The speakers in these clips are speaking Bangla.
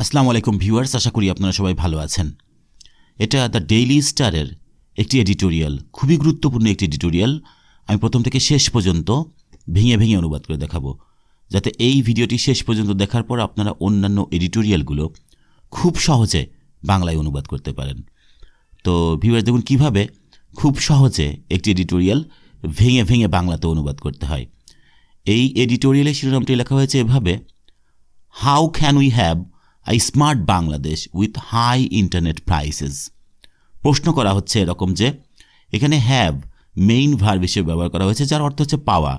আসসালামু আলাইকুম ভিউয়ার্স, আশা করি আপনারা সবাই ভালো আছেন। এটা দ্য ডেইলি স্টারের একটি এডিটোরিয়াল, খুবই গুরুত্বপূর্ণ একটি এডিটোরিয়াল। আমি প্রথম থেকে শেষ পর্যন্ত ভেঙে ভেঙে অনুবাদ করে দেখাবো, যাতে এই ভিডিওটি শেষ পর্যন্ত দেখার পর আপনারা অন্যান্য এডিটোরিয়ালগুলো খুব সহজে বাংলায় অনুবাদ করতে পারেন। তো ভিউয়ার্স, দেখুন কীভাবে খুব সহজে একটি এডিটোরিয়াল ভেঙে ভেঙে বাংলাতে অনুবাদ করতে হয়। এই এডিটোরিয়ালের শিরোনামটি লেখা হয়েছে এভাবে: how can we have a smart Bangladesh with high internet prices. প্রশ্ন করা হচ্ছে এরকম যে এখানে হ্যাভ মেইন ভার্ব হিসেবে ব্যবহার করা হয়েছে, যার অর্থ হচ্ছে পাওয়া।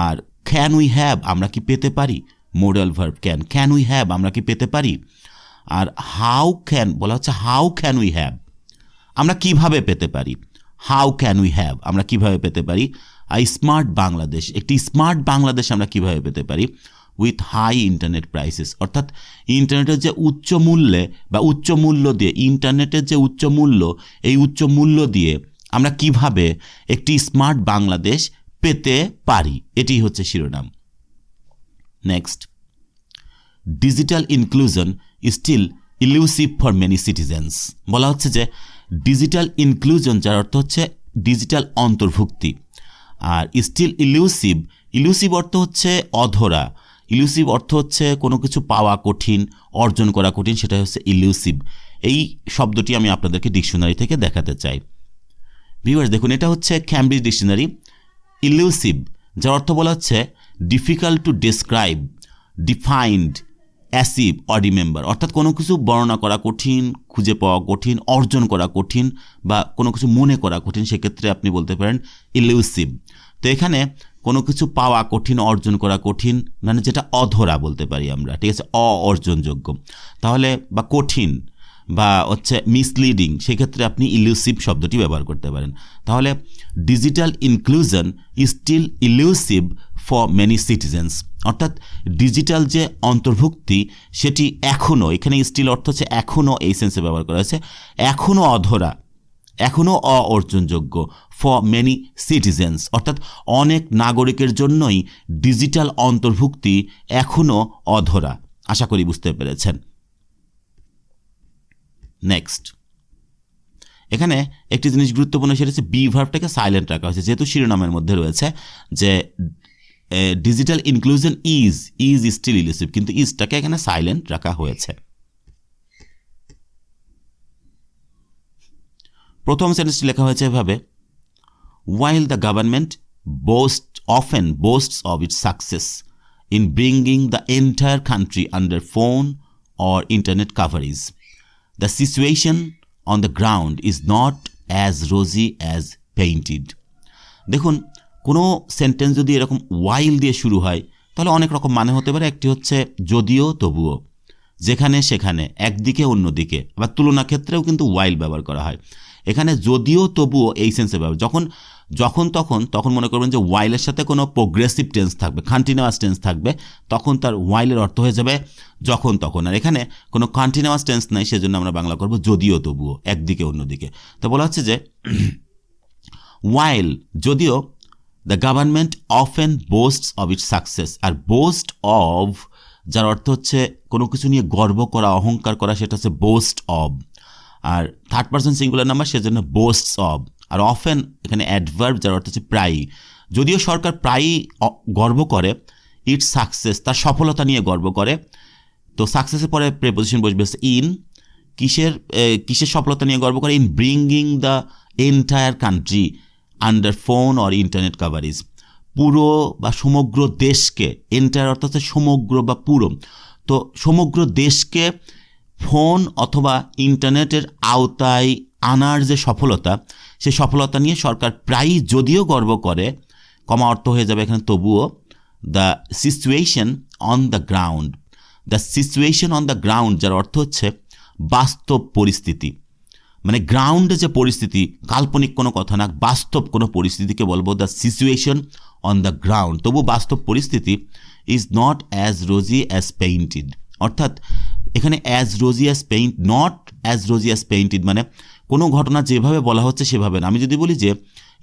আর ক্যান উই হ্যাভ, আমরা কি পেতে পারি, modal verb can. Can we have, আমরা কি পেতে পারি। আর হাউ ক্যান বলা হচ্ছে হাউ ক্যান উই হ্যাভ, আমরা কিভাবে পেতে পারি। হাউ ক্যান উই হ্যাভ, আমরা কিভাবে পেতে পারি। আই স্মার্ট বাংলাদেশ, একটি স্মার্ট বাংলাদেশ আমরা কিভাবে পেতে পারি উইথ হাই ইন্টারনেট প্রাইসেস, অর্থাৎ ইন্টারনেটের যে উচ্চ মূল্যে বা উচ্চ মূল্য দিয়ে, ইন্টারনেটের যে উচ্চ মূল্য, এই উচ্চ মূল্য দিয়ে আমরা কিভাবে একটি স্মার্ট বাংলাদেশ পেতে পারি, এটি হচ্ছে শিরোনাম। Next, digital inclusion still elusive for many citizens. বলা হচ্ছে যে ডিজিটাল ইনক্লুশন, যার অর্থ হচ্ছে ডিজিটাল অন্তর্ভুক্তি। আর স্টিল ইলুসিভ, ইলুসিভ অর্থ হচ্ছে অধরা, ইলুসিভ অর্থ হচ্ছে কোনো কিছু পাওয়া কঠিন, অর্জন করা কঠিন, সেটা হচ্ছে ইলুসিভ। এই শব্দটি আমি আপনাদেরকে ডিকশনারি থেকে দেখাতে চাই। ভিউয়ার্স দেখুন, এটা হচ্ছে ক্যামব্রিজ ডিকশনারি। ইলুসিভ, যার অর্থ বলা হচ্ছে difficult to describe, defined, achieve or remember, অর্থাৎ কোনো কিছু বর্ণনা করা কঠিন, খুঁজে পাওয়া কঠিন, অর্জন করা কঠিন, বা কোনো কিছু মনে করা কঠিন, সেক্ষেত্রে আপনি বলতে পারেন ইলুসিভ। তো এখানে কোনো কিছু পাওয়া কঠিন, অর্জন করা কঠিন, মানে যেটা অধরা বলতে পারি আমরা, ঠিক আছে, অর্জনযোগ্য তাহলে, বা কঠিন, বা হচ্ছে মিসলিডিং, সেক্ষেত্রে আপনি ইলুসিভ শব্দটি ব্যবহার করতে পারেন। তাহলে digital inclusion is still elusive for many citizens, অর্থাৎ ডিজিটাল যে অন্তর্ভুক্তি সেটি এখনও, এখানে স্টিল অর্থ হচ্ছে এখনও, এই সেন্সে ব্যবহার করা হয়েছে, এখনও অধরা, এখনও অর্জনযোগ্য। ফর মেনি সিটিজেন্স, অর্থাৎ অনেক নাগরিকের জন্যই ডিজিটাল অন্তর্ভুক্তি এখনও অধরা। আশা করি বুঝতে পেরেছেন। নেক্সট, এখানে একটি জিনিস গুরুত্বপূর্ণ, সেটা হচ্ছে বি ভার্বটাকে সাইলেন্ট রাখা হয়েছে, যেহেতু শিরোনামের মধ্যে রয়েছে যে ডিজিটাল ইনক্লুশন ইজ স্টিল ইলুসিভ, কিন্তু ইজটাকে এখানে সাইলেন্ট রাখা হয়েছে। প্রথম সেন্টেন্সটি লেখা হয়েছে এভাবে: while the government often boasts of its success in bringing the entire country under phone or internet coverage, the situation on the ground is not as rosy as painted. দেখুন, কোনো সেন্টেন্স যদি এরকম while দিয়ে শুরু হয় তাহলে অনেক রকম মানে হতে পারে। একটি হচ্ছে যদিও তবুও, যেখানে সেখানে, একদিকে অন্যদিকে, আবার তুলনা ক্ষেত্রেও কিন্তু while ব্যবহার করা হয়। এখানে যদিও তবুও এই সেন্সে ব্যবহার, যখন মনে করবেন যে ওয়াইলের সাথে কোনো প্রোগ্রেসিভ টেন্স থাকবে, কন্টিনিউয়াস টেন্স থাকবে, তখন তার ওয়াইলের অর্থ হয়ে যাবে যখন তখন। আর এখানে কোনো কন্টিনিউয়াস টেন্স নাই, সেজন্য আমরা বাংলা করব যদিও তবুও, একদিকে অন্যদিকে। তো বলা হচ্ছে যে ওয়াইল, যদিও, the government often boasts of its success, আর বোস্ট অফ, যার অর্থ হচ্ছে কোনো কিছু নিয়ে গর্ব করা, অহংকার করা, সেটা হচ্ছে বোস্ট অফ। আর থার্ড পারসন সিঙ্গুলার নাম্বার, সেজন্য বোস্টস অফ। আর অফেন এখানে অ্যাডভার্ব, যার অর্থ হচ্ছে প্রায়ই। যদিও সরকার প্রায়ই গর্ব করে ইটস সাকসেস, তার সফলতা নিয়ে গর্ব করে। তো সাকসেসের পরে প্রেপোজিশন বসবে ইন, কিসের সফলতা নিয়ে গর্ব করে, in bringing the entire country under phone or internet coverage, পুরো বা সমগ্র দেশকে, এন্টায়ার অর্থ হচ্ছে সমগ্র বা পুরো, তো সমগ্র দেশকে ফোন অথবা ইন্টারনেটের আওতায় আনার যে সফলতা, সেই সফলতা নিয়ে সরকার প্রায়ই যদিও গর্ব করে, কমা অর্থ হয়ে যাবে এখানে তবুও, the situation on the ground, the situation on the ground, যার অর্থ হচ্ছে বাস্তব পরিস্থিতি, মানে গ্রাউন্ডে যে পরিস্থিতি, কাল্পনিক কোনো কথা না, বাস্তব কোনো পরিস্থিতিকে বলবো the situation on the ground. তবু বাস্তব পরিস্থিতি is not as rosy as painted, অর্থাৎ এখানে as rosy as not as rosy as painted, মানে কোনো ঘটনা যেভাবে বলা হচ্ছে সেভাবে না। আমি যদি বলি যে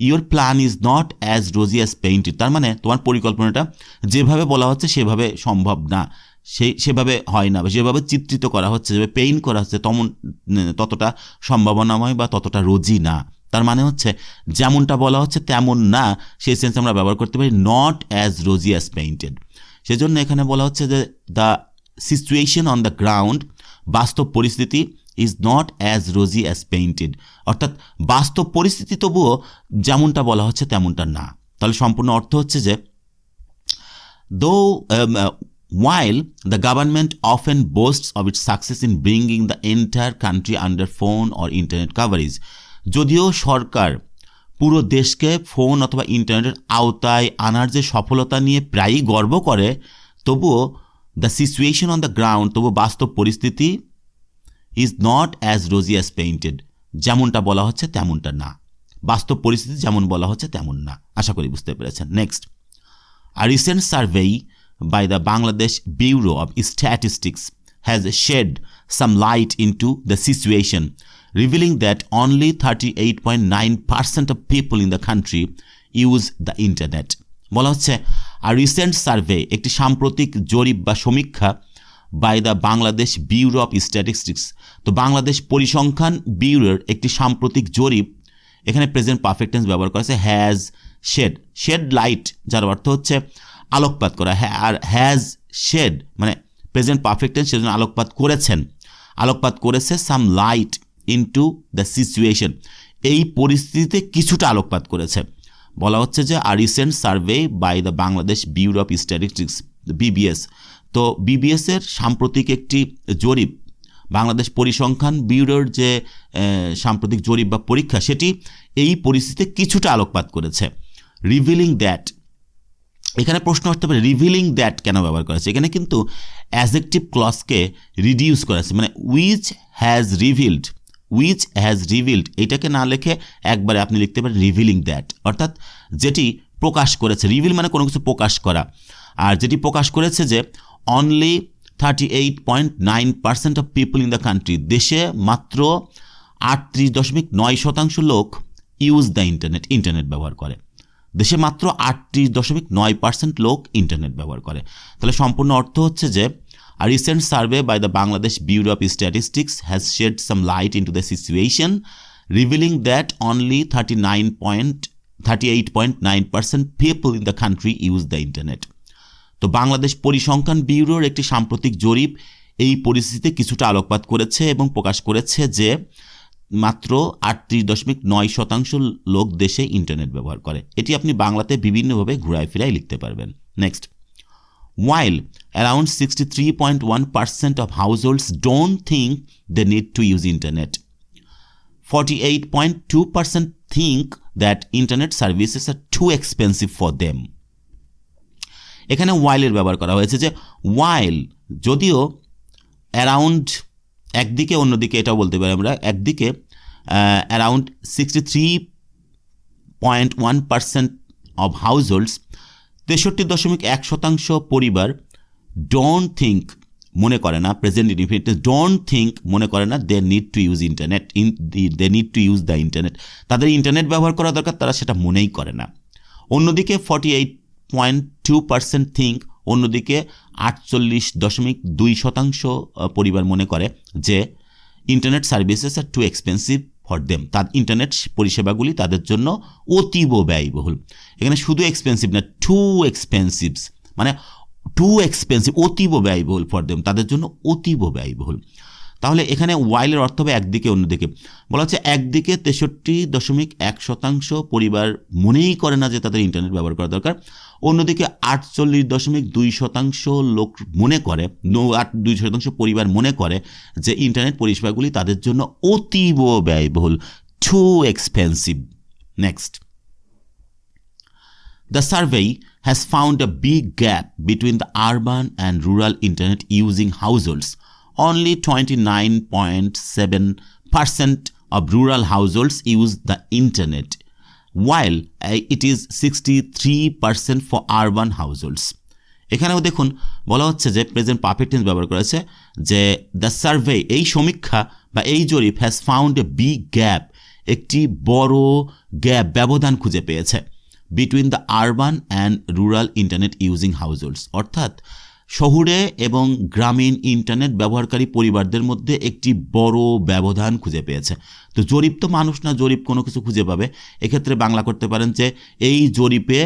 your plan is not as rosy as painted, তার মানে তোমার পরিকল্পনাটা যেভাবে বলা হচ্ছে সেভাবে সম্ভব না, সেভাবে হয় না, বা যেভাবে চিত্রিত করা হচ্ছে, যেভাবে পেইন্ট করা হচ্ছে ততটা সম্ভাবনাময় বা ততটা রোজি না। তার মানে হচ্ছে যেমনটা বলা হচ্ছে তেমন না, সেই সেন্স আমরা ব্যবহার করতে পারি not as rosy as painted. সেজন্য এখানে বলা হচ্ছে যে the situation on the ground, বাস্তব পরিস্থিতি, is not as rosy as painted, অর্থাৎ বাস্তব পরিস্থিতি তবুও যেমনটা বলা হচ্ছে তেমনটা না। তাহলে সম্পূর্ণ অর্থ হচ্ছে যে while the government often boasts of its success in bringing the entire country under phone or internet coverage, যদিও সরকার পুরো দেশকে ফোন অথবা ইন্টারনেটের আওতায় আনার যে সফলতা নিয়ে প্রায়ই গর্ব করে, তবুও the situation on the ground, তবু বাস্তব পরিস্থিতি is not as rosy as painted, যেমনটা বলা হচ্ছে তেমনটা না। বাস্তব পরিস্থিতি যেমন বলা হচ্ছে তেমন না। আশা করি বুঝতে পেরেছেন। Next, a recent survey by the Bangladesh Bureau of Statistics has shed some light into the situation, revealing that only 38.9% of people in the country use the internet. বলা হচ্ছে a recent survey, একটি সাম্প্রতিক জরিপ বা সমীক্ষা by the Bangladesh Bureau of Statistics, তো বাংলাদেশ পরিসংখ্যান ব্যুরোর একটি সাম্প্রতিক জরিপ, এখানে প্রেজেন্ট পারফেক্ট টেন্স ব্যবহার করা হয়েছে হ্যাজ শেড লাইট, যার অর্থ হচ্ছে আলোকপাত করা। আর হ্যাজ শেড মানে প্রেজেন্ট পারফেক্ট টেন্স, সেজন্য আলোকপাত করেছে some light into the situation, এই পরিস্থিতিতে কিছুটা আলোকপাত করেছে। বলা হচ্ছে যে আর recent survey by the Bangladesh bureau of statistics, BBS, তো বিবিএস এর সাম্প্রতিক একটি জরিপ, বাংলাদেশ পরিসংখ্যান ব্যুরোর যে সাম্প্রতিক জরিপ বা পরীক্ষা, সেটি এই পরিস্থিতিতে কিছুটা আলোকপাত করেছে। রিভিলিং দ্যাট, এখানে প্রশ্ন আসতে পারে রিভিলিং দ্যাট কেন ব্যবহার করা হয়েছে। এখানে কিন্তু অ্যাডজেক্টিভ ক্লজকে রিডিউস করা হয়েছে, মানে উইচ হ্যাজ রিভিলড, এটাকে না লিখে একবারে আপনি লিখতে পারেন রিভিলিং দ্যাট, অর্থাৎ যেটি প্রকাশ করেছে। রিভিল মানে কোনো কিছু প্রকাশ করা, আর যেটি প্রকাশ করেছে যে only 38.9% of people in the country, দেশে মাত্র 38.9% লোক ইউজ দ্য ইন্টারনেট ব্যবহার করে। দেশে মাত্র 38.9% লোক ইন্টারনেট ব্যবহার করে। তাহলে সম্পূর্ণ অর্থ হচ্ছে যে a recent survey by the Bangladesh Bureau of Statistics has shed some light into the situation, revealing that only 38.9% people in the country use the internet. তো বাংলাদেশ পরিসংখ্যান ব্যুরোর একটি সাম্প্রতিক জরিপ এই পরিস্থিতিতে কিছুটা আলোকপাত করেছে এবং প্রকাশ করেছে যে মাত্র 38.9% লোক দেশে ইন্টারনেট ব্যবহার করে। এটি আপনি বাংলাতে বিভিন্নভাবে ঘুরায় ফিরায় লিখতে পারবেন। Next, while around 63.1% of households don't think they need to use internet, 48.2% think that internet services are too expensive for them. এখানে while এর ব্যবহার করা হয়েছে যে while, যদিও অ্যারাউন্ড একদিকে, অন্যদিকে এটাও বলতে পারি আমরা, একদিকে অ্যারাউন্ড 63.1% অফ হাউসহোল্ডস, 63.1% পরিবার ডোন্ট থিঙ্ক, মনে করে না, প্রেজেন্ট ইনডিফিনিটিভ, ডোন্ট থিঙ্ক মনে করে না, they need to use the internet, তাদের ইন্টারনেট ব্যবহার করা দরকার, তারা সেটা মনেই করে না। অন্যদিকে 48.2% থিঙ্ক, অন্যদিকে 48.2% পরিবার মনে করে যে internet services are too expensive for them, তার ইন্টারনেট পরিষেবাগুলি তাদের জন্য অতীব ব্যয়বহুল। এখানে শুধু এক্সপেন্সিভ না, টু এক্সপেন্সিভ, অতীব ব্যয়বহুল ফর দেম, তাদের জন্য অতীব ব্যয়বহুল। তাহলে এখানে ওয়াইলের অর্থ হবে একদিকে, অন্যদিকে। বলা হচ্ছে একদিকে 63.1% পরিবার মনেই করে না যে তাদের ইন্টারনেট ব্যবহার করা দরকার, অন্যদিকে 48.2% লোক মনে করে, 2% পরিবার মনে করে যে ইন্টারনেট পরিষেবাগুলি তাদের জন্য অতীব ব্যয়বহুল, too expensive. Next, the survey has found a big gap between the urban and rural internet using households. Only 29.7% of rural households use the internet, while it is 63% for urban households. এখানেও দেখুন বলা হচ্ছে যে প্রেজেন্ট পারফেক্ট টেন্স ব্যবহার করেছে যে দ্য সার্ভে, এই সমীক্ষা বা এই জরিপ, has found a big gap, একটি বড় গ্যাপ, ব্যবধান খুঁজে পেয়েছে, between the urban and rural internet using হাউসহোল্ডস, অর্থাৎ শহুরে এবং গ্রামীণ ইন্টারনেট ব্যবহারকারী পরিবারদের মধ্যে একটি বড় ব্যবধান খুঁজে পেয়েছে। তো জরিপ তো মানুষ না, জরিপ কোনো কিছু খুঁজে পাবে। এক্ষেত্রে বাংলা করতে পারেন যে এই জরিপে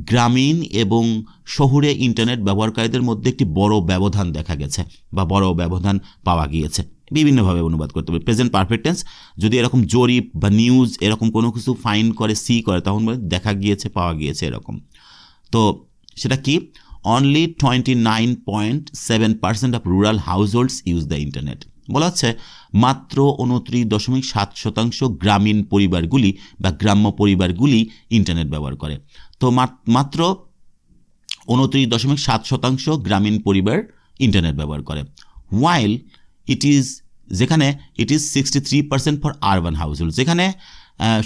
গ্রামীণ এবং শহুরে ইন্টারনেট ব্যবহারকারীদের মধ্যে একটি বড় ব্যবধান দেখা গেছে বা বড় ব্যবধান পাওয়া গিয়েছে। বিভিন্নভাবে অনুবাদ করতে পারে। প্রেজেন্ট পারফেক্ট টেন্স যদি এরকম জরিপ বা নিউজ এরকম কোনো কিছু ফাইন্ড করে, সি করে, তখন দেখা গিয়েছে, পাওয়া গিয়েছে এরকম। তো সেটা কি? Only 29.7% of rural households use the internet. বলা হচ্ছে মাত্র 29.7% গ্রামীণ পরিবারগুলি বা গ্রাম্য পরিবারগুলি ইন্টারনেট ব্যবহার করে। তো মাত্র 29.7% গ্রামীণ পরিবার ইন্টারনেট ব্যবহার করে। While যেখানে it is 63% for urban households, যেখানে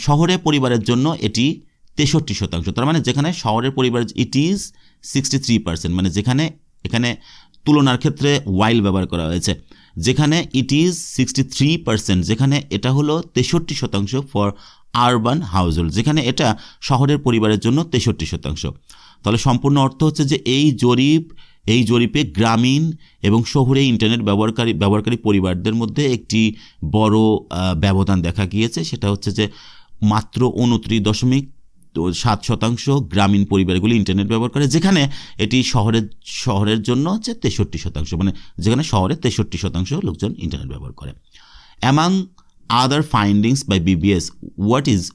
শহরে পরিবারের জন্য এটি 63%। তার মানে যেখানে শহরের পরিবার ইট ইজ 63%, মানে যেখানে এখানে তুলনার ক্ষেত্রে ওয়াইল ব্যবহার করা হয়েছে। যেখানে ইট ইজ 63%, যেখানে এটা হলো 63% ফর আরবান হাউসহোল্ড, যেখানে এটা শহরের পরিবারের জন্য 63%। তাহলে সম্পূর্ণ অর্থ হচ্ছে যে এই জরিপে গ্রামীণ এবং শহুরে ইন্টারনেট ব্যবহারকারী পরিবারদের মধ্যে একটি বড় ব্যবধান দেখা গিয়েছে। সেটা হচ্ছে যে মাত্র 29.7% গ্রামীণ পরিবারগুলি ইন্টারনেট ব্যবহার করে, যেখানে এটি শহরের জন্য হচ্ছে 63%, মানে যেখানে শহরে 63% লোকজন ইন্টারনেট ব্যবহার করে। Among other findings by BBS,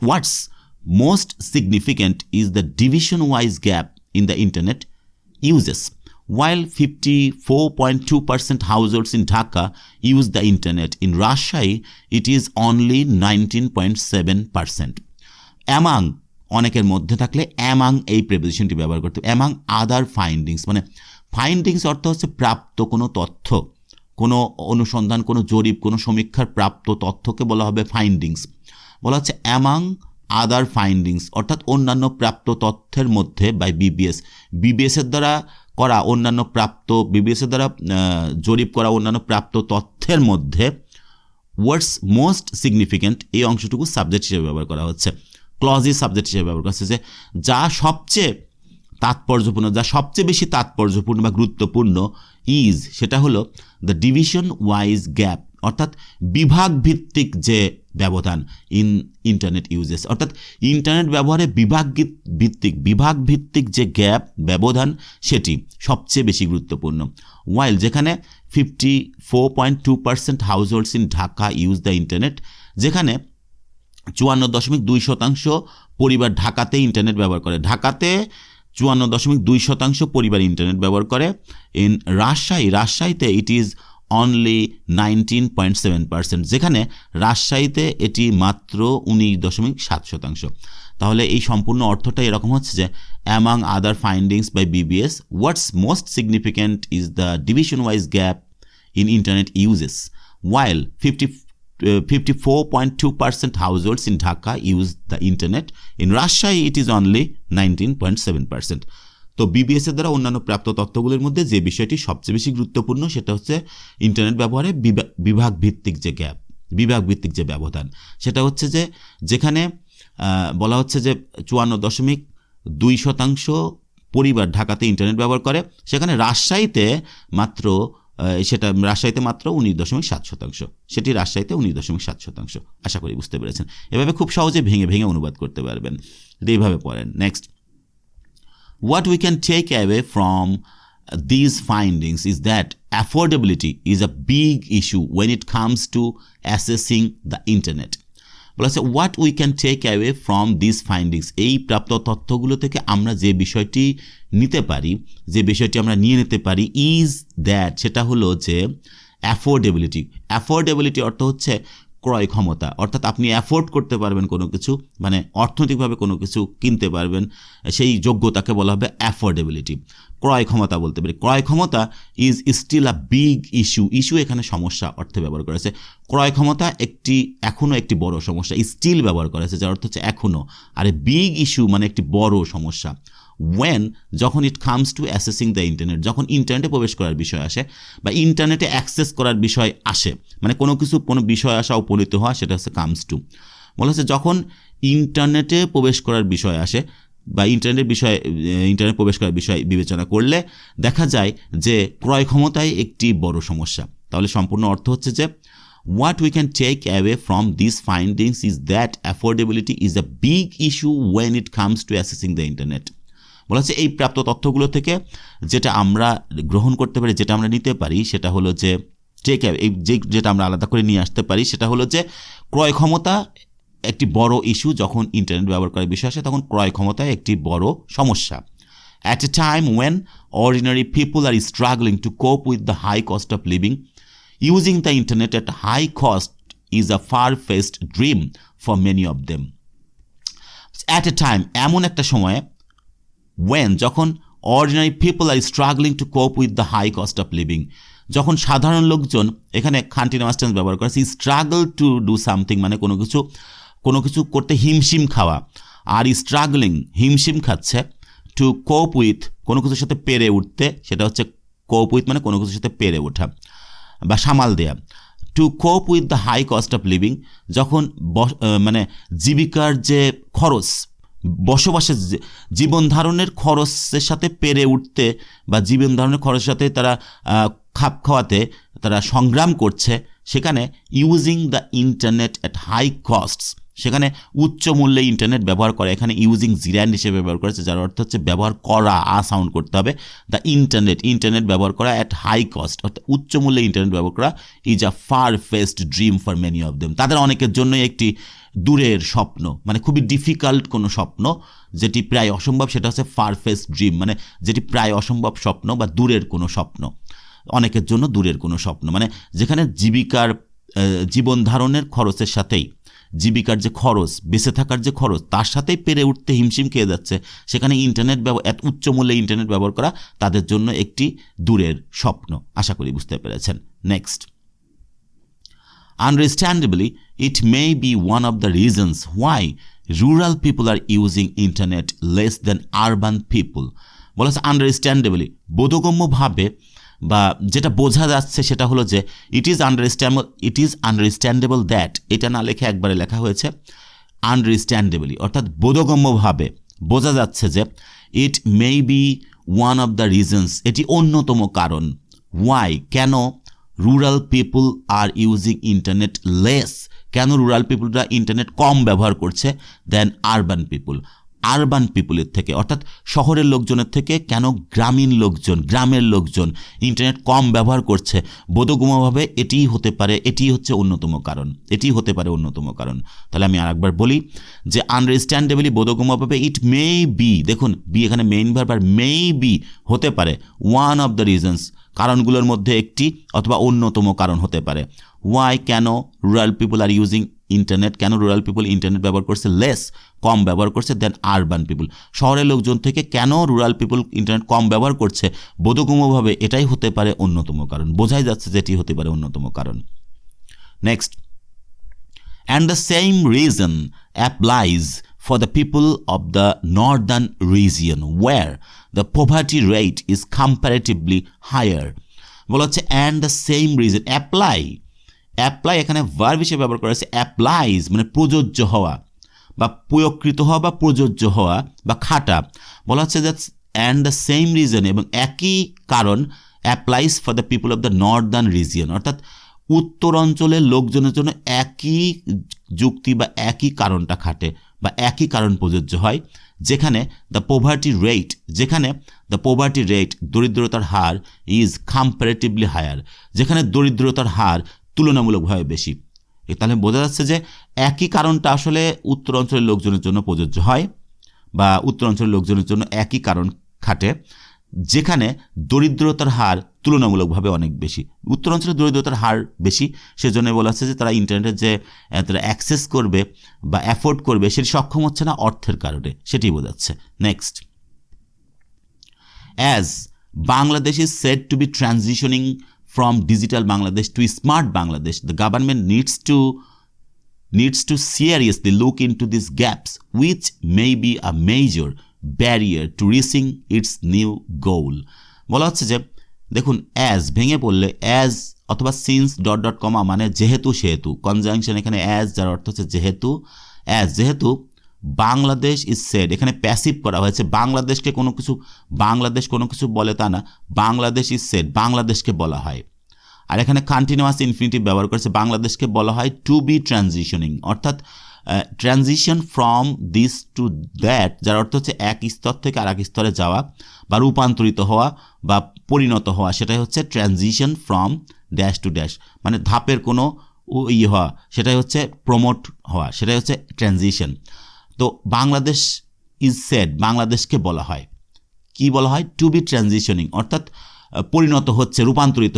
what's most significant is the division-wise gap in the internet uses. While 54.2% households in Dhaka use the internet, in Rajshahi it is only 19.7%. Among অনেকের মধ্যে থাকলে অ্যামাং এই প্রেপোজিশনটি ব্যবহার করতে হবে। অ্যামাং আদার ফাইন্ডিংস, মানে ফাইন্ডিংস অর্থ হচ্ছে প্রাপ্ত কোনো তথ্য, কোনো অনুসন্ধান, কোনো জরিপ, কোনো সমীক্ষার প্রাপ্ত তথ্যকে বলা হবে ফাইন্ডিংস। বলা হচ্ছে অ্যামাং আদার ফাইন্ডিংস, অর্থাৎ অন্যান্য প্রাপ্ত তথ্যের মধ্যে বাই বিবিএসের দ্বারা করা অন্যান্য প্রাপ্ত, বিবিএসের দ্বারা জরিপ করা অন্যান্য প্রাপ্ত তথ্যের মধ্যে ওয়ার্ডস মোস্ট সিগনিফিক্যান্ট এই অংশটুকু সাবজেক্ট হিসেবে ব্যবহার করা হচ্ছে, ক্লজি সাবজেক্ট হিসেবে ব্যবহার করা হচ্ছে, যে যা সবচেয়ে তাৎপর্যপূর্ণ, যা সবচেয়ে বেশি তাৎপর্যপূর্ণ বা গুরুত্বপূর্ণ সেটা হলো দ্য ডিভিশন ওয়াইজ গ্যাপ, অর্থাৎ বিভাগ ভিত্তিক যে ব্যবধান ইন ইন্টারনেট ইউজেস, অর্থাৎ ইন্টারনেট ব্যবহারে বিভাগ ভিত্তিক যে গ্যাপ, ব্যবধান, সেটি সবচেয়ে বেশি গুরুত্বপূর্ণ। ওয়াইল যেখানে 54.2% হাউসহোল্ডস in Dhaka use the internet, যেখানে 54.2% পরিবার ঢাকাতে ইন্টারনেট ব্যবহার করে। ঢাকাতে 54.2% পরিবার ইন্টারনেট ব্যবহার করে। ইন রাজশাহীতে ইট ইজ অনলি 19.7%, যেখানে রাজশাহীতে এটি মাত্র 19.7%। তাহলে এই সম্পূর্ণ অর্থটা এরকম হচ্ছে যে among other findings by BBS, what's most significant is the division wise gap in internet uses, while 54.2% households in Dhaka use the internet. In Rajshahi it is only 19.7%. তো বিবিএস এর দ্বারা অন্যান্য প্রাপ্ত তথ্যগুলির মধ্যে যে বিষয়টি সবচেয়ে বেশি গুরুত্বপূর্ণ সেটা হচ্ছে ইন্টারনেট ব্যবহারে বিভাগ ভিত্তিক যে গ্যাপ, বিভাগ ভিত্তিক যে ব্যবধান, সেটা হচ্ছে যে যেখানে বলা হচ্ছে যে 54.2% পরিবার ঢাকাতে ইন্টারনেট ব্যবহার করে, সেখানে রাজশাহীতে মাত্র 19.7%, সেটি রাজশাহীতে 19.7%। আশা করি বুঝতে পেরেছেন। এভাবে খুব সহজে ভেঙে অনুবাদ করতে পারবেন। এইভাবে পড়েন। Next, what we can take away from these findings is that affordability is a big issue when it comes to accessing the internet. বলা হচ্ছে what we can take away from this findings, এই প্রাপ্ত তথ্যগুলো থেকে আমরা যে বিষয়টি নিতে পারি, যে বিষয়টি আমরা নিয়ে নিতে পারি ইজ দ্যাট, সেটা হলো যে অ্যাফোর্ডেবিলিটি অর্থ হচ্ছে ক্রয় ক্ষমতা, অর্থাৎ আপনি অ্যাফোর্ড করতে পারবেন কোনো কিছু, মানে অর্থনৈতিকভাবে কোনো কিছু কিনতে পারবেন, সেই যোগ্যতাকে বলা হবে অ্যাফোর্ডেবিলিটি। ক্রয় ক্ষমতা বলতে পারি, ক্রয় ক্ষমতা is still a big issue এখানে সমস্যা অর্থে ব্যবহার করেছে। ক্রয় ক্ষমতা এখনও একটি বড় সমস্যা, স্টিল ব্যবহার করেছে যার অর্থ হচ্ছে এখনও, আর বিগ ইস্যু মানে একটি বড় সমস্যা। ওয়েন যখন it comes to assessing the internet, যখন ইন্টারনেটে প্রবেশ করার বিষয় আসে বা ইন্টারনেটে অ্যাক্সেস করার বিষয় আসে, মানে কোনো বিষয় আসা উপনীত হওয়া, সেটা হচ্ছে কামস টু। বলা হচ্ছে যখন ইন্টারনেটে প্রবেশ করার বিষয় আসে বা ইন্টারনেট প্রবেশ করার বিষয় বিবেচনা করলে দেখা যায় যে ক্রয় ক্ষমতায় একটি বড় সমস্যা। তাহলে সম্পূর্ণ অর্থ হচ্ছে যে what we can take away from these findings is that affordability is a big issue when it comes to accessing the internet. বলা হচ্ছে এই প্রাপ্ত তথ্যগুলো থেকে যেটা আমরা গ্রহণ করতে পারি, যেটা আমরা নিতে পারি, সেটা হলো যে যেটা আমরা আলাদা করে নিয়ে আসতে পারি সেটা হলো যে ক্রয় ক্ষমতা একটি বড় ইস্যু যখন ইন্টারনেট ব্যবহার করার বিষয় আসে, তখন ক্রয় ক্ষমতায় একটি বড় সমস্যা। At a time when ordinary people are struggling to cope with the high cost of living, using the internet at high cost is a far-fetched dream for many of them. At a time, এমন একটা সময়ে when যখন ordinary people are struggling to cope with the high cost of living, যখন সাধারণ লোকজন, এখানে কন্টিনিউয়াস টেন্স ব্যবহার করেছে, স্ট্রাগল টু ডু সামথিং মানে কোনো কিছু করতে হিমশিম খাওয়া, আর স্ট্রাগলিং হিমশিম খাচ্ছে, টু কোপ উইথ কোনো কিছুর সাথে পেরে উঠতে, সেটা হচ্ছে কোপ উইথ মানে কোনো কিছুর সাথে পেরে ওঠা বা সামাল দেয়া। To cope with the high cost of living, যখন মানে জীবিকার যে খরচ, বসবাসের জীবন ধারণের খরচের সাথে পেরে উঠতে বা জীবন ধারণের খরচের সাথে তারা খাপ খাওয়াতে তারা সংগ্রাম করছে, সেখানে using the internet at high costs, সেখানে উচ্চ মূল্যে ইন্টারনেট ব্যবহার করে, এখানে ইউজিং জিরান্ড হিসেবে ব্যবহার করেছে, যার অর্থ হচ্ছে ব্যবহার করা, সাউন্ড করতে হবে। দ্য ইন্টারনেট ব্যবহার করা অ্যাট হাই কস্ট, অর্থাৎ উচ্চ মূল্যে ইন্টারনেট ব্যবহার করা is a fur fest dream for many of them, তাদের অনেকের জন্যই একটি দূরের স্বপ্ন, মানে খুবই ডিফিকাল্ট কোনো স্বপ্ন, যেটি প্রায় অসম্ভব, সেটা হচ্ছে ফার ফেস্ট ড্রিম, মানে যেটি প্রায় অসম্ভব স্বপ্ন বা দূরের কোনো স্বপ্ন, অনেকের জন্য দূরের কোনো স্বপ্ন, মানে যেখানে জীবন ধারণের খরচের সাথেই, জীবিকার যে খরচ, বেঁচে থাকার যে খরচ, তার সাথেই পেরে উঠতে হিমশিম খেয়ে যাচ্ছে, সেখানে এত উচ্চ মূল্যে ইন্টারনেট ব্যবহার করা তাদের জন্য একটি দূরের স্বপ্ন। আশা করি বুঝতে পেরেছেন। Next, understandably it may be one of the reasons why rural people are using internet less than urban people. বলা হচ্ছে আন্ডারস্ট্যান্ডেবলি, বোধগম্যভাবে বা যেটা বোঝা যাচ্ছে সেটা হলো যে ইট ইজ আন্ডারস্ট্যান্ডেবল দ্যাট, এটা না লেখে একবারে লেখা হয়েছে আন্ডারস্ট্যান্ডেবলি, অর্থাৎ বোধগম্যভাবে বোঝা যাচ্ছে যে it may be one of the reasons, এটি অন্যতম কারণ, ওয়াই কেন rural people are using internet less, কেন রুরাল পিপলরা ইন্টারনেট কম ব্যবহার করছে দেন আরবান পিপলের থেকে, অর্থাৎ শহরের লোকজনের থেকে কেন গ্রামের লোকজন ইন্টারনেট কম ব্যবহার করছে, বোধগম্যভাবে এটিই হচ্ছে অন্যতম কারণ। তাহলে আমি আরেকবার বলি যে আন্ডারস্ট্যান্ডেবলি, বোধগম্যভাবে, ইট মে বি, দেখুন বি এখানে মেইন ভার্ব, আর মে বি হতে পারে, ওয়ান অফ দ্য রিজনস কারণগুলোর মধ্যে একটি অথবা অন্যতম কারণ হতে পারে। ওয়াই কেন rural people are using internet, কেন রুরাল পিপল ইন্টারনেট ব্যবহার করছে লেস কম ব্যবহার করছে দেন আরবান পিপল, শহরের লোকজন থেকে কেন রুরাল পিপল ইন্টারনেট কম ব্যবহার করছে, বোধগম্যভাবে এটাই হতে পারে অন্যতম কারণ, বোঝাই যাচ্ছে যে এটি হতে পারে অন্যতম কারণ। Next, and the same reason applies for the people of the northern region where the poverty rate is comparatively higher. বলা হচ্ছে and the same reason, apply এখানে ভার্ব হিসেবে ব্যবহার করা হয়েছে, অ্যাপ্লাইজ মানে প্রযোজ্য হওয়া বা প্রয়োগকৃত হওয়া বা প্রযোজ্য হওয়া বা খাটা। বলা হচ্ছে that and the same reason, এবং একই কারণ applies for the people of the Northern region, অর্থাৎ উত্তর অঞ্চলের লোকজনের জন্য একই যুক্তি বা একই কারণটা খাটে বা একই কারণ প্রযোজ্য হয়, যেখানে দ্য পোভার্টি রেট দরিদ্রতার হার ইজ কম্পারেটিভলি হায়ার, যেখানে দরিদ্রতার হার তুলনামূলকভাবে বেশি। তাহলে বোঝা যাচ্ছে যে একই কারণটা আসলে উত্তর অঞ্চলের লোকজনের জন্য প্রযোজ্য হয় বা উত্তর অঞ্চলের লোকজনের জন্য একই কারণ খাটে, যেখানে দরিদ্রতার হার তুলনামূলকভাবে অনেক বেশি। উত্তর অঞ্চলে দরিদ্রতার হার বেশি, সেজন্য বলা হচ্ছে যে তারা ইন্টারনেটের যে তারা অ্যাক্সেস করবে বা অ্যাফোর্ড করবে সেটি সক্ষম হচ্ছে না অর্থের কারণে, সেটি বোঝাচ্ছে। Next, as Bangladesh is said to be transitioning from digital Bangladesh to smart Bangladesh, the government needs to seriously look into these gaps, which may be a major barrier to reaching its new goal. বলা হচ্ছে যে দেখুন, অ্যাজ ভেঙে পড়লে অ্যাজ অথবা সিন্স ডট কমা মানে যেহেতু সেহেতু, কনজাংশন এখানে অ্যাজ যার অর্থ হচ্ছে যেহেতু বাংলাদেশ ইজ সেড, এখানে প্যাসিভ করা হয়েছে, বাংলাদেশকে বাংলাদেশ কোনো কিছু বলে তা না, বাংলাদেশ ইজ সেড, বাংলাদেশকে বলা হয়। আর এখানে কন্টিনিউয়াস ইনফিনিটিভ ব্যবহার করেছে, বাংলাদেশকে বলা হয় টু বি ট্রানজিশনিং, অর্থাৎ transition from this to that, যার অর্থ হচ্ছে এক স্তর থেকে আর এক স্তরে যাওয়া বা রূপান্তরিত হওয়া বা পরিণত হওয়া, সেটাই হচ্ছে transition from dash to dash, মানে ধাপের কোনো হওয়া, সেটাই হচ্ছে প্রমোট হওয়া, সেটাই হচ্ছে ট্রানজিশন। তো বাংলাদেশ ইজ সেড, বাংলাদেশকে বলা হয়, কি বলা হয়? টু বি ট্রানজিশনিং, অর্থাৎ পরিণত হচ্ছে, রূপান্তরিত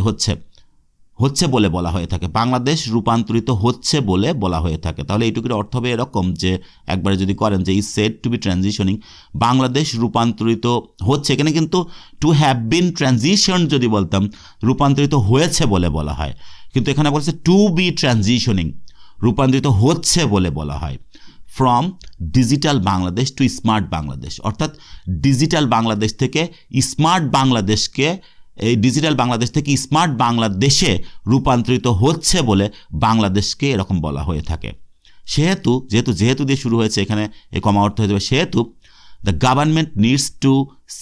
হচ্ছে বলে বলা হয়ে থাকে, বাংলাদেশ রূপান্তরিত হচ্ছে বলে বলা হয়ে থাকে। তাহলে এইটুকুর অর্থ হবে এরকম যে, একবারে যদি করেন যে is said to be transitioning, Bangladesh রূপান্তরিত হচ্ছে, এখানে কিন্তু টু হ্যাভ বিন ট্রানজিশন যদি বলতাম রূপান্তরিত হয়েছে বলে বলা হয়, কিন্তু এখানে বলছে টু বি ট্রানজিশনিং, রূপান্তরিত হচ্ছে বলে বলা হয়। From digital Bangladesh to smart Bangladesh, অর্থাৎ ডিজিটাল বাংলাদেশ থেকে স্মার্ট বাংলাদেশকে, এই ডিজিটাল বাংলাদেশ থেকে স্মার্ট বাংলাদেশে রূপান্তরিত হচ্ছে বলে বাংলাদেশকে এরকম বলা হয়ে থাকে। যেহেতু দিয়ে শুরু হয়েছে, এখানে এই কমা অর্থ হয়ে যাবে সেহেতু the government needs to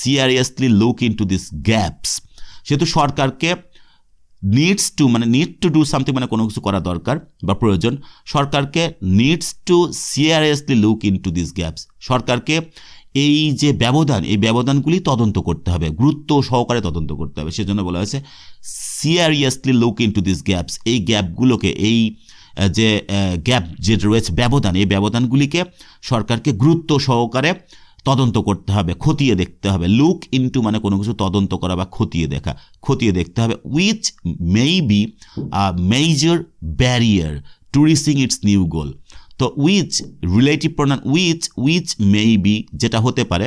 seriously look into this gaps, সেহেতু সরকারকে নিডস টু ডু সামথিং, মানে কোনো কিছু করা দরকার বা প্রয়োজন, সরকারকে needs to seriously look into this gaps, সরকারকে এই যে ব্যবধান, এই ব্যবধানগুলি তদন্ত করতে হবে, গুরুত্ব সহকারে তদন্ত করতে হবে, সেজন্য বলা হয়েছে seriously look into this gaps, এই গ্যাপগুলোকে, এই যে গ্যাপ যে রয়েছে ব্যবধান, এই ব্যবধানগুলিকে সরকারকে গুরুত্ব সহকারে তদন্ত করতে হবে, খতিয়ে দেখতে হবে। লুক ইনটু মানে কোনো কিছু তদন্ত করা বা খতিয়ে দেখতে হবে। Which may be a major barrier to reaching its new goal. তো which relative pronoun, which may be, যেটা হতে পারে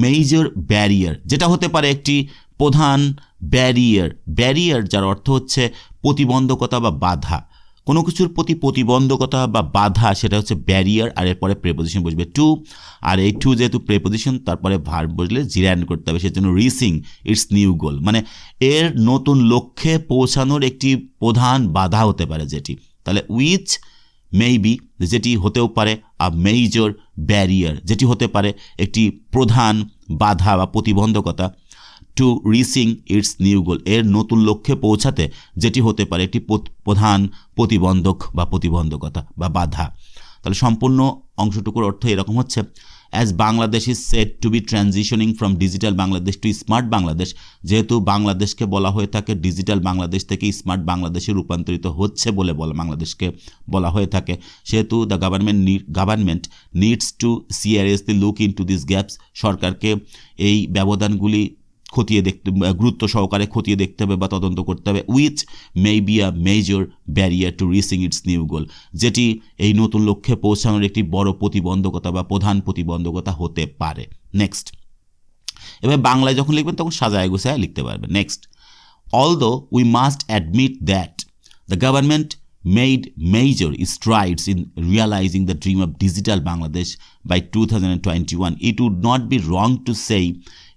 মেজর ব্যারিয়ার, যেটা হতে পারে একটি প্রধান ব্যারিয়ার, যার অর্থ হচ্ছে প্রতিবন্ধকতা বা বাধা, কোনো কিছুর প্রতি প্রতিবন্ধকতা বা বাধা, সেটা হচ্ছে ব্যারিয়ার। আর এরপরে প্রেপোজিশন বসবে টু, আর এই টু যেহেতু প্রেপোজিশন, তারপরে ভার্ব বসলে জিরায়ন করতে হবে, সেজন্য রিচিং ইটস নিউ গোল, মানে এর নতুন লক্ষ্যে পৌঁছানোর একটি প্রধান বাধা হতে পারে যেটি। তাহলে উইচ মেবি, যেটি হতেও পারে, আ মেজর ব্যারিয়ার, যেটি হতে পারে একটি প্রধান বাধা বা প্রতিবন্ধকতা, টু রিচিং ইটস নিউ গোল, এর নতুন লক্ষ্যে পৌঁছাতে যেটি হতে পারে একটি প্রধান প্রতিবন্ধক বা প্রতিবন্ধকতা বা বাধা। তাহলে সম্পূর্ণ অংশটুকুর অর্থ এরকম হচ্ছে, as Bangladesh is said to be transitioning from digital Bangladesh to smart Bangladesh, যেহেতু বাংলাদেশকে বলা হয়ে থাকে ডিজিটাল বাংলাদেশ থেকে স্মার্ট বাংলাদেশে রূপান্তরিত হচ্ছে বলে বাংলাদেশকে বলা হয়ে থাকে, সেহেতু the government needs to seriously look into this gaps, সরকারকে এই ব্যবধানগুলি গুরুত্ব সহকারে খতিয়ে দেখতে হবে বা তদন্ত করতে হবে। Which may be a major barrier to reaching its new goal, যেটি এই নতুন লক্ষ্যে পৌঁছানোর একটি বড় প্রতিবন্ধকতা বা প্রধান প্রতিবন্ধকতা হতে পারে। নেক্সট, এবার বাংলায় যখন লিখবেন তখন সাজায় গুছায় লিখতে পারবেন। Next, although we must admit that the government made major strides in realizing the dream of digital Bangladesh by 2021, it would not be wrong to say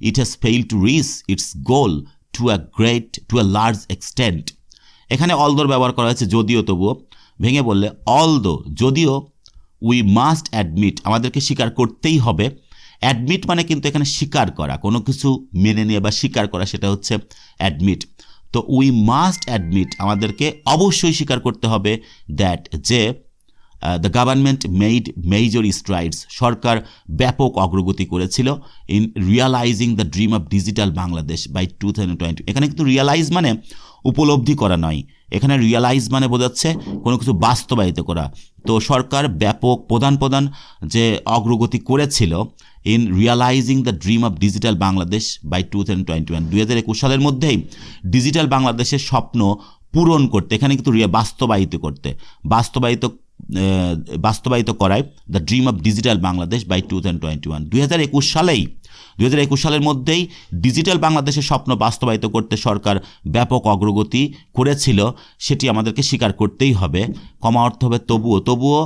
it has failed to reach its goal to a large extent. এখানে অলদোর ব্যবহার করা হয়েছে যদিও, তবুও ভেঙে বললে অলদো, যদিও, উই মাস্ট অ্যাডমিট, আমাদেরকে স্বীকার করতেই হবে। অ্যাডমিট মানে কিন্তু এখানে স্বীকার করা, কোনো কিছু মেনে নিয়ে বা স্বীকার করা, সেটা হচ্ছে অ্যাডমিট। তো উই মাস্ট অ্যাডমিট, আমাদেরকে অবশ্যই স্বীকার করতে হবে দ্যাট, যে the government made major strides, সরকার ব্যাপক অগ্রগতি করেছিল in realising the dream of digital Bangladesh by 2020। এখানে কিন্তু রিয়ালাইজ মানে উপলব্ধি করা নয়, এখানে রিয়ালাইজ মানে বোঝাচ্ছে কোনো কিছু বাস্তবায়িত করা। তো সরকার ব্যাপক প্রধান যে অগ্রগতি করেছিল in realising the dream of digital Bangladesh by 2021, 2021 সালের মধ্যেই ডিজিটাল বাংলাদেশের স্বপ্ন পূরণ করতে, এখানে কিন্তু বাস্তবায়িত করায় the dream of digital Bangladesh by 2021, 2021 সালের মধ্যেই ডিজিটাল বাংলাদেশের স্বপ্ন বাস্তবায়িত করতে সরকার ব্যাপক অগ্রগতি করেছিল, সেটি আমাদেরকে স্বীকার করতেই হবে। কমা অর্থ হবে তবুও,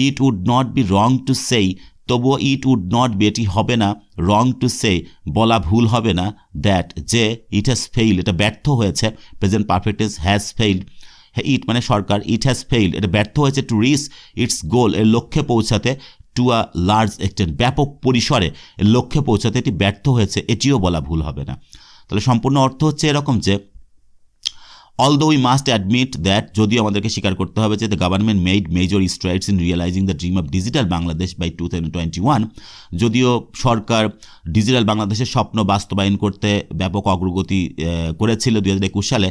it would not be wrong to say, তবুও ইট উড নট বি, এটি হবে না, রং টু সে, বলা ভুল হবে না, দ্যাট, যে ইট হ্যাজ ফেইল, এটা ব্যর্থ হয়েছে, present perfect tense has failed, it মানে সরকার, ইট হ্যাজ ফেইল্ড, এটা ব্যর্থ হয়েছে টু রিচ ইটস গোল, এর লক্ষ্যে পৌঁছাতে, টু আ লার্জ এক্সটেন্ট, ব্যাপক পরিসরে এর লক্ষ্যে পৌঁছাতে এটি ব্যর্থ হয়েছে, এটিও বলা ভুল হবে না। তাহলে সম্পূর্ণ অর্থ হচ্ছে এরকম যে although we must admit that, যদিও আমাদেরকে স্বীকার করতে হবে যে the government made major strides in realizing the dream of digital Bangladesh by 2021, যদিও সরকার ডিজিটাল বাংলাদেশের স্বপ্ন বাস্তবায়ন করতে ব্যাপক অগ্রগতি করেছিল 2021 সালে,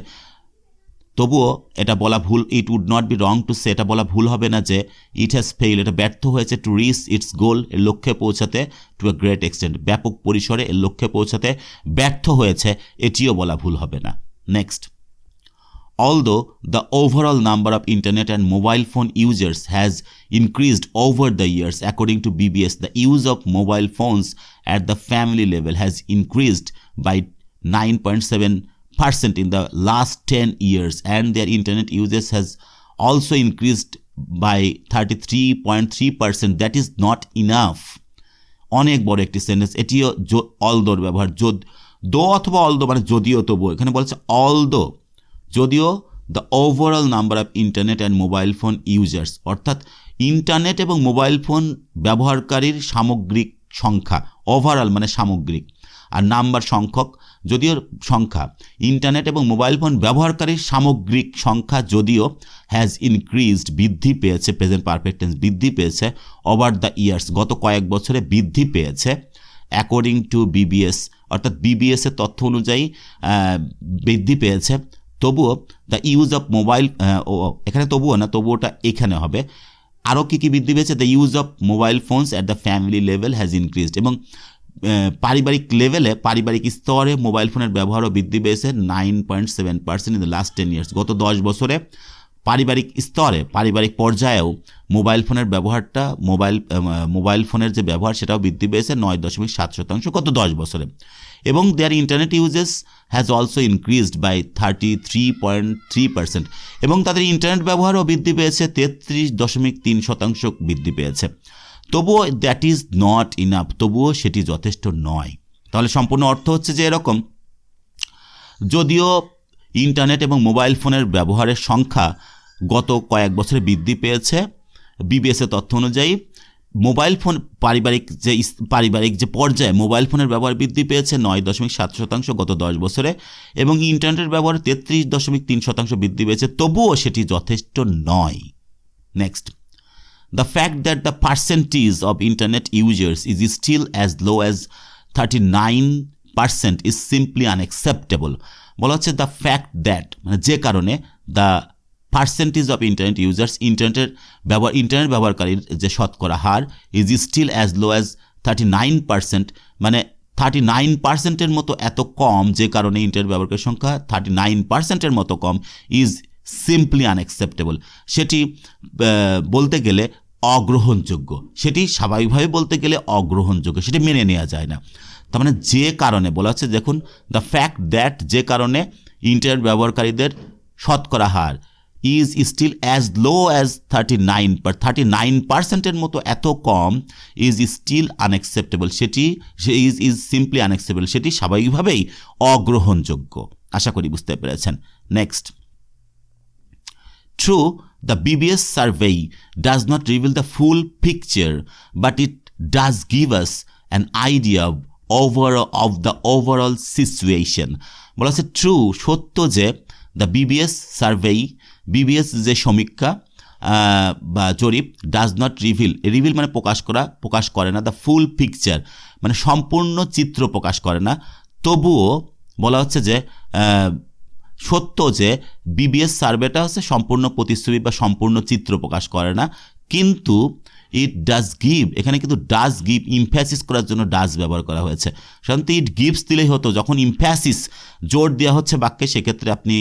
তবুও এটা বলা ভুল, it would not be wrong to say, এটা বলা ভুল হবে না যে ইট হ্যাজ ফেইল, এটা ব্যর্থ হয়েছে টু রিচ ইটস গোল, এর লক্ষ্যে পৌঁছাতে, টু আ গ্রেট এক্সটেন্ট, ব্যাপক পরিসরে এর লক্ষ্যে পৌঁছাতে ব্যর্থ হয়েছে, এটিও বলা ভুল হবে না। Next, although the overall number of internet and mobile phone users has increased over the years, according to BBS, the use of mobile phones at the family level has increased by 9.7% in the last 10 years, and their internet usage has also increased by 33.3%. That is not enough. অনেক বড় একটি সেন্টেন্স, এটিও অলদোর ব্যবহার, দো অথবা অলদো মানে যদিও তবুও, এখানে বলছে অলদো, যদিও the overall number of internet and mobile phone users, অর্থাৎ ইন্টারনেট এবং মোবাইল ফোন ব্যবহারকারীর সামগ্রিক সংখ্যা, ওভারঅল মানে সামগ্রিক, আর নাম্বার সংখ্যক, যদিও সংখ্যা, ইন্টারনেট এবং মোবাইল ফোন ব্যবহারকারীর সামগ্রিক সংখ্যা যদিও হ্যাজ ইনক্রিজড, বৃদ্ধি পেয়েছে, প্রেজেন্ট পারফেক্ট টেন্স, বৃদ্ধি পেয়েছে, ওভার দ্য ইয়ার্স, গত কয়েক বছরে বৃদ্ধি পেয়েছে, অ্যাকর্ডিং টু বিবিএস, অর্থাৎ বিবিএসের তথ্য অনুযায়ী বৃদ্ধি পেয়েছে, তবুও দ্য ইউজ অফ মোবাইল, এখানে তবুও না, তবুওটা এখানে হবে, আরও কী কী বৃদ্ধি পেয়েছে, the use of mobile phones at the family level has increased, এবং পারিবারিক লেভেলে, পারিবারিক স্তরে মোবাইল ফোনের ব্যবহারও বৃদ্ধি পেয়েছে 9.7% ইন দ্য লাস্ট 10 years, গত 10 বছরে পারিবারিক স্তরে, পারিবারিক পর্যায়েও মোবাইল ফোনের ব্যবহারটা, মোবাইল ফোনের যে ব্যবহার সেটাও বৃদ্ধি পেয়েছে 9.7% গত 10 বছরে, এবং there internet uses has also increased by 33.3%, এবং তাদের ইন্টারনেট ব্যবহারও বৃদ্ধি পেয়েছে 33.3% বৃদ্ধি পেয়েছে, তবুও দ্যাট ইজ নট ইনাফ, তবুও সেটি যথেষ্ট নয়। তাহলে সম্পূর্ণ অর্থ হচ্ছে যে এরকম, যদিও ইন্টারনেট এবং মোবাইল ফোনের ব্যবহারের সংখ্যা গত কয়েক বছরে বৃদ্ধি পেয়েছে, বিবিএসের তথ্য অনুযায়ী মোবাইল ফোন পারিবারিক যে পর্যায়ে মোবাইল ফোনের ব্যবহার বৃদ্ধি পেয়েছে 9.7% গত 10 বছরে, এবং ইন্টারনেটের ব্যবহার 33.3% বৃদ্ধি পেয়েছে, তবুও সেটি যথেষ্ট নয়। Next, the fact that the percentage of internet users is still as low as 39% is simply unacceptable. বলা হচ্ছে the fact that, মানে যে কারণে, the percentage of internet users, internet ব্যবহারকারীর যে শতকরা হার, is still as low as 39%, মানে 39%-এর মতো এত কম, যে কারণে ইন্টারনেট ব্যবহারকারীর সংখ্যা 39%-এর মতো কম, is simply unacceptable, সেটি বলতে গেলে অগ্রহণযোগ্য, সেটি স্বাভাবিকভাবে বলতে গেলে অগ্রহণযোগ্য, সেটি মেনে নেওয়া যায় না। তার মানে যে কারণে বলা হচ্ছে, দেখুন, দ্য ফ্যাক্ট দ্যাট, যে কারণে ইন্টারনেট ব্যবহারকারীদের শতকরা হার is still as low as 39%-এর মতো এত কম, ইজ স্টিল আনএক্সেপ্টেবল, সেটি ইজ সিম্পলি আনএক্সেপ্টেবল, সেটি স্বাভাবিকভাবেই অগ্রহণযোগ্য। আশা করি বুঝতে পেরেছেন। Next, True, the BBS survey does not reveal the full picture, but it does give us an idea of the overall situation. বলা হচ্ছে ট্রু, সত্য যে দ্য বিবিএস সার্ভেই, বিবিএস যে সমীক্ষা বা জরিপ, ডাজ নট রিভিল মানে প্রকাশ করে না, দ্য ফুল পিকচার মানে সম্পূর্ণ চিত্র প্রকাশ করে না, তবুও বলা হচ্ছে যে সত্য যে বিবিএস সার্ভেটা হচ্ছে সম্পূর্ণ প্রতিচ্ছবি বা সম্পূর্ণ চিত্র প্রকাশ করে না, কিন্তু ইট ডাজ গিভ, এখানে কিন্তু ডাজ গিভ ইমফ্যাসিস করার জন্য ডাজ ব্যবহার করা হয়েছে। সাধারণত ইট গিভস দিলেই হতো, যখন ইমফ্যাসিস জোর দেওয়া হচ্ছে বাক্যে, সেক্ষেত্রে আপনি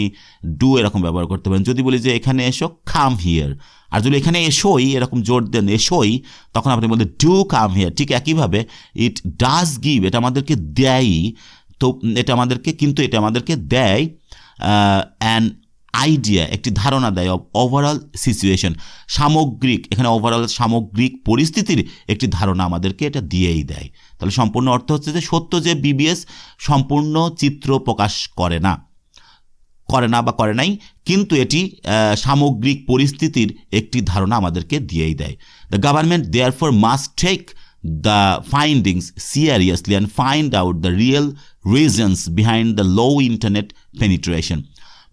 ডু এরকম ব্যবহার করতে পারেন। যদি বলি যে এখানে এসো, কাম হিয়ার, আর যদি এখানে এসোই এরকম জোর দেন, এসোই, তখন আপনি বলতে ডু কাম হিয়ার। ঠিক একইভাবে ইট ডাজ গিভ, এটা আমাদেরকে দেয়, তো এটা আমাদেরকে দেয় অ্যান আইডিয়া, একটি ধারণা দেয়, অফ ওভারঅল সিচুয়েশন, সামগ্রিক, এখানে ওভারঅল সামগ্রিক পরিস্থিতির একটি ধারণা আমাদেরকে এটা দিয়েই দেয়। তাহলে সম্পূর্ণ অর্থ হচ্ছে যে সত্য যে বিবিএস সম্পূর্ণ চিত্র প্রকাশ করে না, করে না বা করে নাই, কিন্তু এটি সামগ্রিক পরিস্থিতির একটি ধারণা আমাদেরকে দিয়েই দেয়। The government therefore must take the findings seriously and find out the real reasons behind the low internet penetration.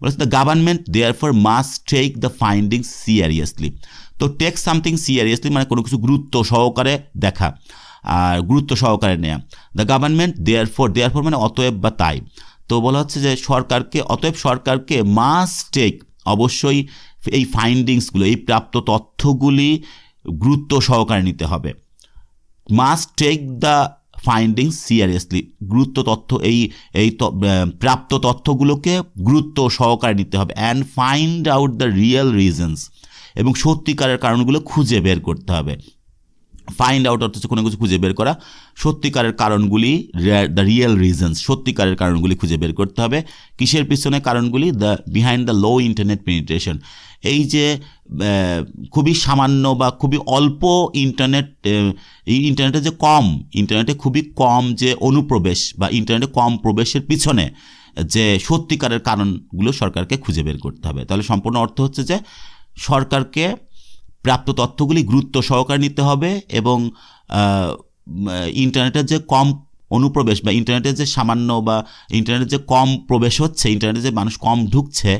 But the government therefore must take the findings seriously. তো take something seriously মানে কোনো কিছু গুরুত্ব সহকারে দেখা আর গুরুত্ব সহকারে নেওয়া। দ্য গভর্নমেন্ট দেয়ারফর মানে অতএব বা তাই। তো বলা হচ্ছে যে অতএব সরকারকে মাস্ট টেক, অবশ্যই এই ফাইন্ডিংসগুলো, এই প্রাপ্ত তথ্যগুলি গুরুত্ব সহকারে নিতে হবে। Must take the findings seriously, এই প্রাপ্ত তথ্যগুলোকে গুরুত্ব সহকারে নিতে হবে। And find out the real reasons, এবং সত্যিকারের কারণগুলো খুঁজে বের করতে হবে। ফাইন্ড আউট অর্থ হচ্ছে কোনো কিছু খুঁজে বের করা, সত্যিকারের কারণগুলি, দ্য রিয়েল রিজনস, সত্যিকারের কারণগুলি খুঁজে বের করতে হবে। কিসের পিছনে কারণগুলি? Behind the low internet penetration, এই যে খুবই সামান্য বা খুবই অল্প ইন্টারনেটে খুবই কম যে অনুপ্রবেশ বা ইন্টারনেটে কম প্রবেশের পিছনে যে সত্যিকারের কারণগুলো সরকারকে খুঁজে বের করতে হবে। তাহলে সম্পূর্ণ অর্থ হচ্ছে যে সরকারকে প্রাপ্ত তথ্যগুলি গুরুত্ব সহকারে নিতে হবে এবং ইন্টারনেটের যে কম অনুপ্রবেশ বা ইন্টারনেটের যে সামান্য বা ইন্টারনেটের যে কম প্রবেশ হচ্ছে, ইন্টারনেটে যে মানুষ কম ঢুকছে,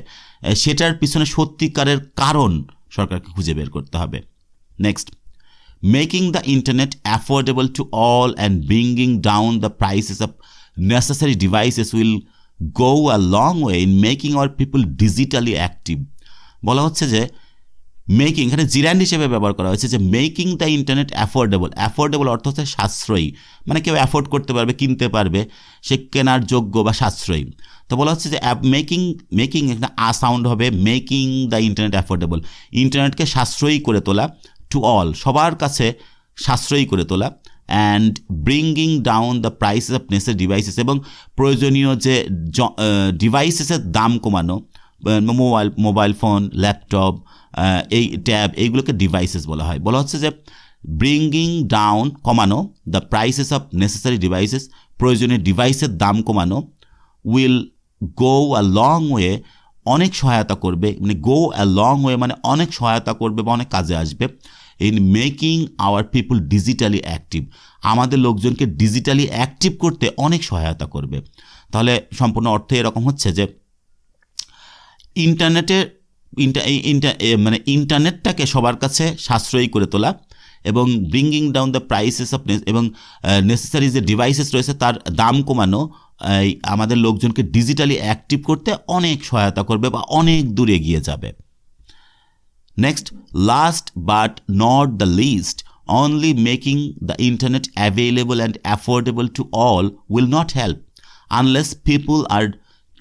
সেটার পিছনে সত্যিকারের কারণ সরকারকে খুঁজে বের করতে হবে। Next, making the internet affordable to all and bringing down the prices of necessary devices will go a long way in making hour people digitally active. বলা হচ্ছে যে মেকিং, এখানে জিরান্ড হিসেবে ব্যবহার করা হয়েছে, যে মেকিং দ্য ইন্টারনেট অ্যাফোর্ডেবল অর্থ হচ্ছে সাশ্রয়ী, মানে কেউ অ্যাফোর্ড করতে পারবে, কিনতে পারবে, সে কেনার যোগ্য বা সাশ্রয়ী। তো বলা হচ্ছে যে মেকিং এখানে সাউন্ড হবে, মেকিং দ্য ইন্টারনেট অ্যাফোর্ডেবল, ইন্টারনেটকে সাশ্রয়ী করে তোলা, টু অল, সবার কাছে সাশ্রয়ী করে তোলা, and bringing down the prices of necessary devices, এবং প্রয়োজনীয় যে ডিভাইসেসের দাম কমানো, মোবাইল ফোন, ল্যাপটপ, এই ট্যাব, এইগুলোকে ডিভাইসেস বলা হয়। বলা হচ্ছে যে ব্রিঙ্গিং ডাউন, কমানো, the prices of necessary devices, প্রয়োজনীয় ডিভাইসের দাম কমানো, will go a long way, অনেক সহায়তা করবে, মানে গো আ লং ওয়ে মানে অনেক সহায়তা করবে বা অনেক কাজে আসবে, in making hour people digitally active, আমাদের লোকজনকে ডিজিটালি অ্যাক্টিভ করতে অনেক সহায়তা করবে। তাহলে সম্পূর্ণ অর্থে এরকম হচ্ছে যে ইন্টারনেটটাকে সবার কাছে সাশ্রয়ী করে তোলা এবং bringing down the prices of, এবং নেসেসারি যে ডিভাইসেস রয়েছে তার দাম কমানো আমাদের লোকজনকে ডিজিটালি অ্যাক্টিভ করতে অনেক সহায়তা করবে বা অনেক দূর এগিয়ে যাবে। Next, last but not the least, only making the internet available and affordable to all will not help unless people are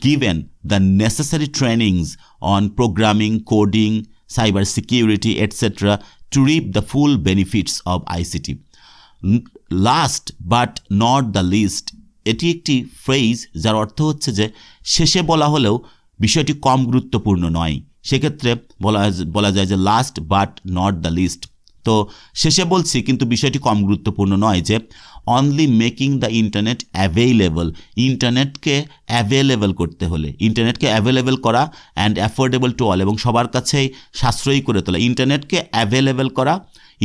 given the necessary trainings on programming, coding, cyber security, etc. to reap the full benefits of ICT. Last but not the least, এটি একটি ফ্রেজ যার অর্থ হচ্ছে যে শেষে বলা হলেও বিষয়টি কম গুরুত্বপূর্ণ নয়, সেক্ষেত্রে বলা যায় যে last but not the least. তো শেষে বলছি কিন্তু বিষয়টি কম গুরুত্বপূর্ণ নয়, যে only making the internet available, ইন্টারনেটকে অ্যাভেলেবল করতে হলে, ইন্টারনেটকে অ্যাভেলেবল করা, অ্যান্ড অ্যাফোর্ডেবল টু অল, এবং সবার কাছেই সাশ্রয়ী করে তোলা, ইন্টারনেটকে অ্যাভেলেবল করা,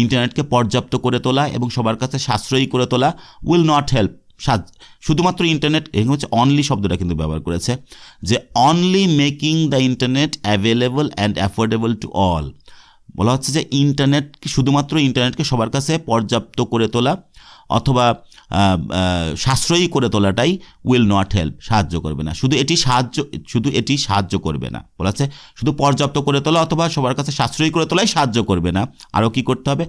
ইন্টারনেটকে পর্যাপ্ত করে তোলা এবং সবার কাছে সাশ্রয়ী করে তোলা, উইল নট হেল্প, শুধুমাত্র ইন্টারনেট, এখানে হচ্ছে অনলি শব্দটা কিন্তু ব্যবহার করেছে, যে only making the internet available and affordable to all, বলা হচ্ছে যে শুধুমাত্র ইন্টারনেটকে সবার কাছে পর্যাপ্ত করে তোলা অথবা সাশ্রয়ী করে তোলাটাই উইল নট হেল্প, সাহায্য করবে না, শুধু এটি সাহায্য করবে না, বলা হচ্ছে শুধু পর্যাপ্ত করে তোলা অথবা সবার কাছে সাশ্রয়ী করে তোলাই সাহায্য করবে না, আরও কি করতে হবে,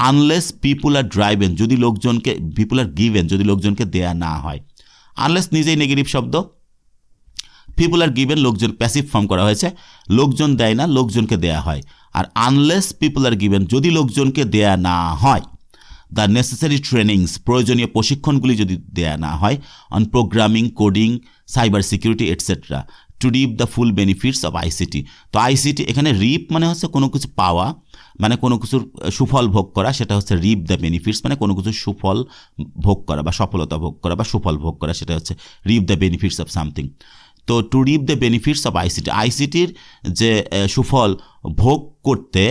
আনলেস পিপুল আর ড্রাইভেন, যদি লোকজনকে দেয়া না হয়, আনলেস নিজেই নেগেটিভ শব্দ, পিপুল আর গিভেন লোকজন, প্যাসিভ ফর্ম করা হয়েছে, লোকজন দেয় না, লোকজনকে দেয়া হয়, আর আনলেস পিপুল আর গিভেন, যদি লোকজনকে দেয়া না হয়, দ্য নেসেসারি ট্রেনিংস, প্রয়োজনীয় প্রশিক্ষণগুলি যদি দেয়া না হয়, on programming, coding, cyber security etcetera, to reap the full benefits of ICT. তো আইসিটি এখানে রিপ মানে হচ্ছে কোনো কিছু পাওয়া, মানে কোনো কিছুর সুফল ভোগ করা, সেটা হচ্ছে রিপ দ্য বেনিফিটস, মানে কোনো কিছুর সুফল ভোগ করা বা সফলতা ভোগ করা বা সুফল ভোগ করা, সেটা হচ্ছে reap the benefits of something. তো to reap the benefits of আইসিটির যে সুফল ভোগ করতে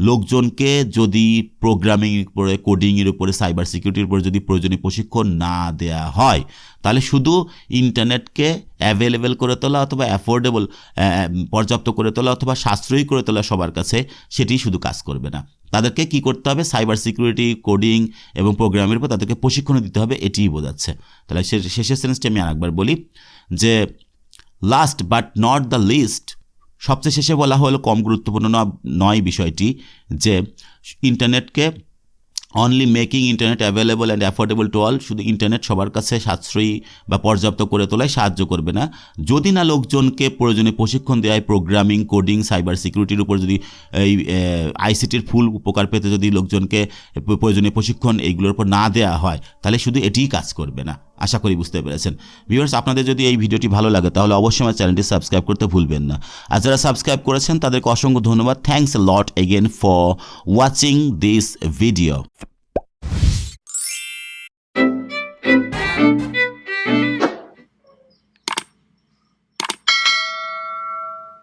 লোকজনকে যদি প্রোগ্রামিংয়ের উপরে, কোডিংয়ের উপরে, সাইবার সিকিউরিটির উপরে যদি প্রয়োজনীয় প্রশিক্ষণ না দেয়া হয়, তাহলে শুধু ইন্টারনেটকে অ্যাভেলেবেল করে তোলা অথবা অ্যাফোর্ডেবল, পর্যাপ্ত করে তোলা অথবা সাশ্রয়ী করে তোলা সবার কাছে, সেটি শুধু কাজ করবে না। তাদেরকে কি করতে হবে? সাইবার সিকিউরিটি, কোডিং এবং প্রোগ্রামের উপর তাদেরকে প্রশিক্ষণ দিতে হবে, এটিই বোঝাচ্ছে। তাহলে শেষের সেন্সটি আমি আরেকবার বলি যে last but not the least, সবচেয়ে শেষে বলা হলো কম গুরুত্বপূর্ণ নয় বিষয়টি, যে ইন্টারনেটকে only making internet available and affordable to all, শুধু ইন্টারনেট সবার কাছে সাশ্রয়ী বা পর্যাপ্ত করে তোলায় সাহায্য করবে না যদি না লোকজনকে প্রয়োজনীয় প্রশিক্ষণ দেওয়া হয়। প্রোগ্রামিং, কোডিং, সাইবার সিকিউরিটির উপর যদি এই আইসিটির ফুল উপকার পেতে যদি লোকজনকে প্রয়োজনীয় প্রশিক্ষণ এইগুলোর উপর না দেওয়া হয়, তাহলে শুধু এটিই কাজ করবে না। আশা করি বুঝতে পেরেছেন। ভিউয়ার্স, আপনাদের যদি এই ভিডিওটি ভালো লাগে তাহলে অবশ্যই আমার চ্যানেলটি সাবস্ক্রাইব করতে ভুলবেন না। আর যারা সাবস্ক্রাইব করেছেন তাদেরকে অসংখ্য ধন্যবাদ। Thanks a lot again for watching this video.